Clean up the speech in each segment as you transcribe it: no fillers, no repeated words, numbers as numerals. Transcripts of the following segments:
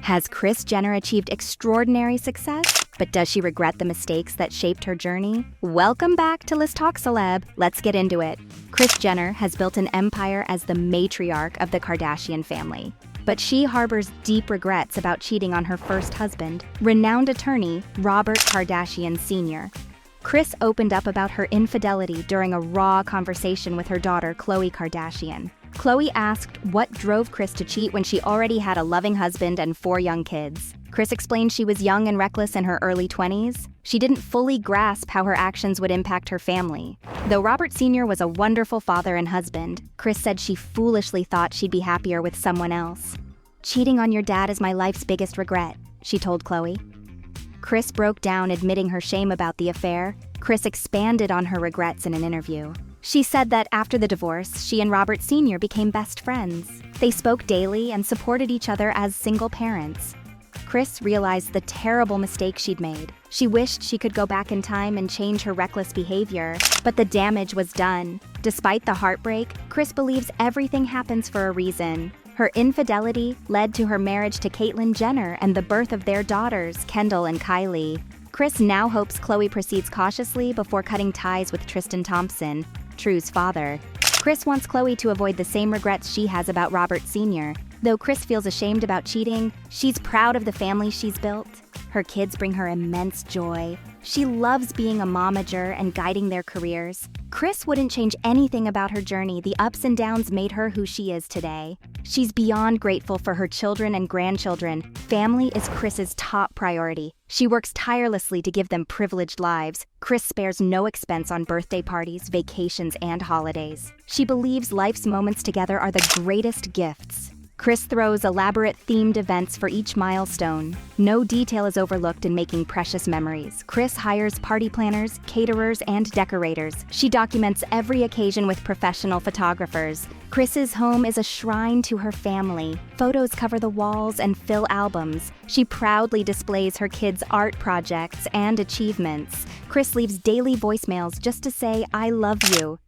Has Kris Jenner achieved extraordinary success? But does she regret the mistakes that shaped her journey? Welcome back to Let's Talk Celeb. Let's get into it. Kris Jenner has built an empire as the matriarch of the Kardashian family. But she harbors deep regrets about cheating on her first husband, renowned attorney Robert Kardashian Sr. Kris opened up about her infidelity during a raw conversation with her daughter Khloe Kardashian. Khloe asked what drove Kris to cheat when she already had a loving husband and 4 young kids. Kris explained she was young and reckless in her early 20s. She didn't fully grasp how her actions would impact her family. Though Robert Sr. was a wonderful father and husband, Kris said she foolishly thought she'd be happier with someone else. "Cheating on your dad is my life's biggest regret," she told Khloe. Kris broke down, admitting her shame about the affair. Kris expanded on her regrets in an interview. She said that after the divorce, she and Robert Sr. became best friends. They spoke daily and supported each other as single parents. Kris realized the terrible mistake she'd made. She wished she could go back in time and change her reckless behavior, but the damage was done. Despite the heartbreak, Kris believes everything happens for a reason. Her infidelity led to her marriage to Kris Jenner and the birth of their daughters, Kendall and Kylie. Kris now hopes Khloe proceeds cautiously before cutting ties with Tristan Thompson, True's father. Kris wants Khloe to avoid the same regrets she has about Robert Sr. Though Kris feels ashamed about cheating, she's proud of the family she's built. Her kids bring her immense joy. She loves being a momager and guiding their careers. Kris wouldn't change anything about her journey. The ups and downs made her who she is today. She's beyond grateful for her children and grandchildren. Family is Kris's top priority. She works tirelessly to give them privileged lives. Kris spares no expense on birthday parties, vacations, and holidays. She believes life's moments together are the greatest gifts. Kris throws elaborate themed events for each milestone. No detail is overlooked in making precious memories. Kris hires party planners, caterers, and decorators. She documents every occasion with professional photographers. Kris's home is a shrine to her family. Photos cover the walls and fill albums. She proudly displays her kids' art projects and achievements. Kris leaves daily voicemails just to say, "I love you."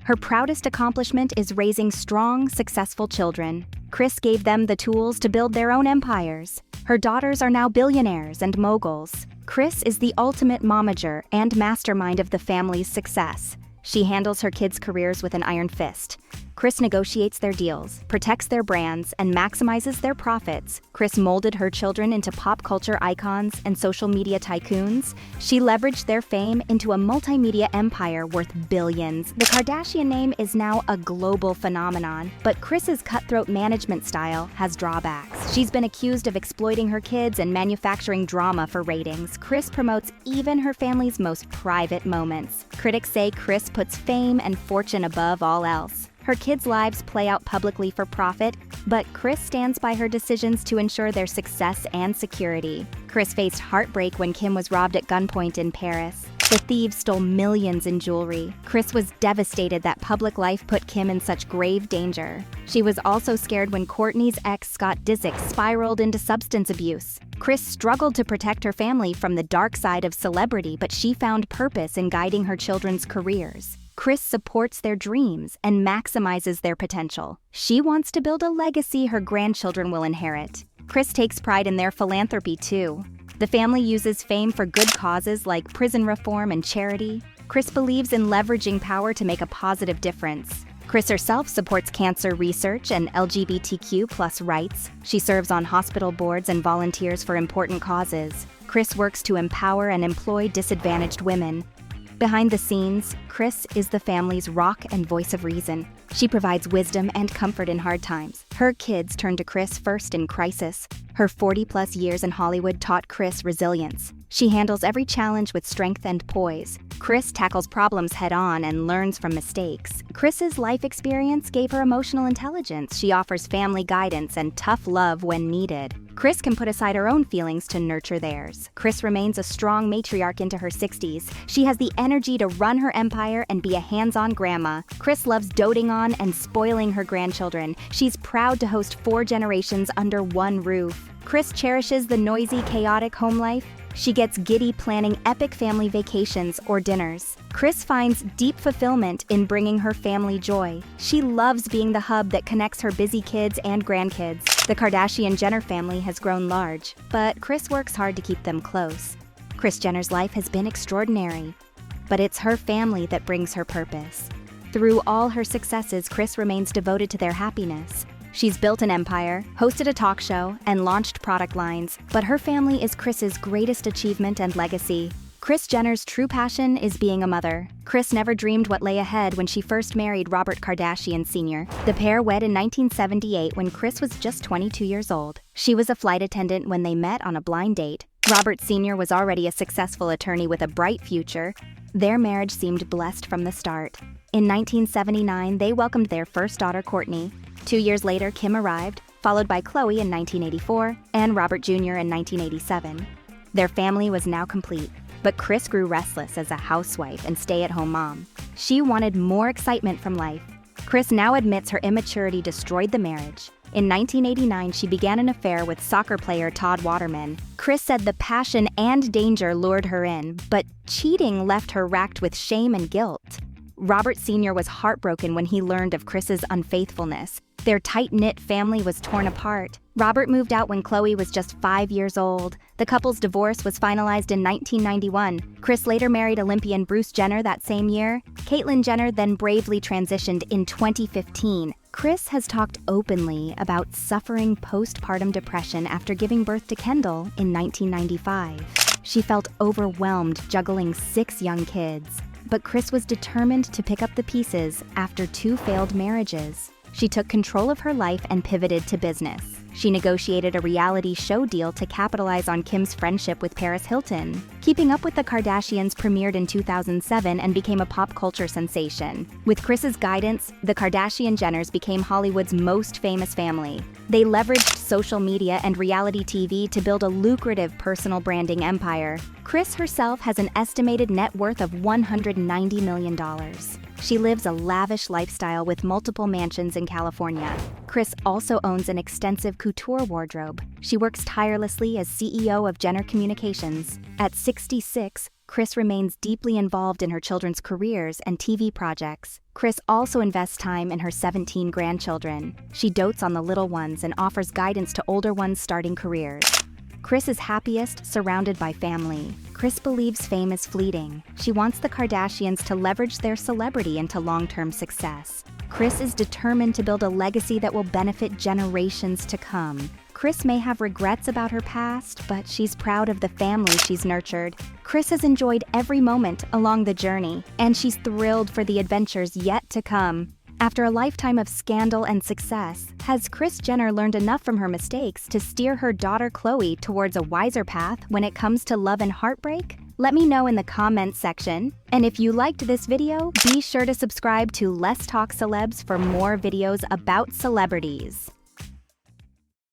Her proudest accomplishment is raising strong, successful children. Kris gave them the tools to build their own empires. Her daughters are now billionaires and moguls. Kris is the ultimate momager and mastermind of the family's success. She handles her kids' careers with an iron fist. Kris negotiates their deals, protects their brands, and maximizes their profits. Kris molded her children into pop culture icons and social media tycoons. She leveraged their fame into a multimedia empire worth billions. The Kardashian name is now a global phenomenon, but Kris's cutthroat management style has drawbacks. She's been accused of exploiting her kids and manufacturing drama for ratings. Kris promotes even her family's most private moments. Critics say Kris puts fame and fortune above all else. Her kids' lives play out publicly for profit, but Kris stands by her decisions to ensure their success and security. Kris faced heartbreak when Kim was robbed at gunpoint in Paris. The thieves stole millions in jewelry. Kris was devastated that public life put Kim in such grave danger. She was also scared when Kourtney's ex Scott Disick spiraled into substance abuse. Kris struggled to protect her family from the dark side of celebrity, but she found purpose in guiding her children's careers. Kris supports their dreams and maximizes their potential. She wants to build a legacy her grandchildren will inherit. Kris takes pride in their philanthropy too. The family uses fame for good causes like prison reform and charity. Kris believes in leveraging power to make a positive difference. Kris herself supports cancer research and LGBTQ+ rights. She serves on hospital boards and volunteers for important causes. Kris works to empower and employ disadvantaged women. Behind the scenes, Kris is the family's rock and voice of reason. She provides wisdom and comfort in hard times. Her kids turn to Kris first in crisis. Her 40+ years in Hollywood taught Kris resilience. She handles every challenge with strength and poise. Kris tackles problems head-on and learns from mistakes. Kris's life experience gave her emotional intelligence. She offers family guidance and tough love when needed. Kris can put aside her own feelings to nurture theirs. Kris remains a strong matriarch into her 60s. She has the energy to run her empire and be a hands-on grandma. Kris loves doting on and spoiling her grandchildren. She's proud to host 4 generations under one roof. Kris cherishes the noisy, chaotic home life. She gets giddy planning epic family vacations or dinners. Kris finds deep fulfillment in bringing her family joy. She loves being the hub that connects her busy kids and grandkids. The Kardashian-Jenner family has grown large, but Kris works hard to keep them close. Kris Jenner's life has been extraordinary, but it's her family that brings her purpose. Through all her successes, Kris remains devoted to their happiness. She's built an empire, hosted a talk show, and launched product lines, but her family is Kris's greatest achievement and legacy. Kris Jenner's true passion is being a mother. Kris never dreamed what lay ahead when she first married Robert Kardashian Sr. The pair wed in 1978 when Kris was just 22 years old. She was a flight attendant when they met on a blind date. Robert Sr. was already a successful attorney with a bright future. Their marriage seemed blessed from the start. In 1979, they welcomed their first daughter, Kourtney. 2 years later, Kim arrived, followed by Khloe in 1984 and Robert Jr. in 1987. Their family was now complete. But Kris grew restless as a housewife and stay-at-home mom. She wanted more excitement from life. Kris now admits her immaturity destroyed the marriage. In 1989, she began an affair with soccer player Todd Waterman. Kris said the passion and danger lured her in, but cheating left her racked with shame and guilt. Robert Sr. was heartbroken when he learned of Kris's unfaithfulness. Their tight-knit family was torn apart. Robert moved out when Khloe was just 5 years old. The couple's divorce was finalized in 1991. Kris later married Olympian Bruce Jenner that same year. Caitlyn Jenner then bravely transitioned in 2015. Kris has talked openly about suffering postpartum depression after giving birth to Kendall in 1995. She felt overwhelmed juggling 6 young kids. But Kris was determined to pick up the pieces after 2 failed marriages. She took control of her life and pivoted to business. She negotiated a reality show deal to capitalize on Kim's friendship with Paris Hilton. Keeping Up with the Kardashians premiered in 2007 and became a pop culture sensation. With Kris's guidance, the Kardashian-Jenners became Hollywood's most famous family. They leveraged social media and reality TV to build a lucrative personal branding empire. Kris herself has an estimated net worth of $190 million. She lives a lavish lifestyle with multiple mansions in California. Kris also owns an extensive couture wardrobe. She works tirelessly as CEO of Jenner Communications. At 66, Kris remains deeply involved in her children's careers and TV projects. Kris also invests time in her 17 grandchildren. She dotes on the little ones and offers guidance to older ones starting careers. Kris is happiest surrounded by family. Kris believes fame is fleeting. She wants the Kardashians to leverage their celebrity into long-term success. Kris is determined to build a legacy that will benefit generations to come. Kris may have regrets about her past, but she's proud of the family she's nurtured. Kris has enjoyed every moment along the journey, and she's thrilled for the adventures yet to come. After a lifetime of scandal and success, has Kris Jenner learned enough from her mistakes to steer her daughter Khloe towards a wiser path when it comes to love and heartbreak? Let me know in the comments section. And if you liked this video, be sure to subscribe to Let's Talk Celebs for more videos about celebrities.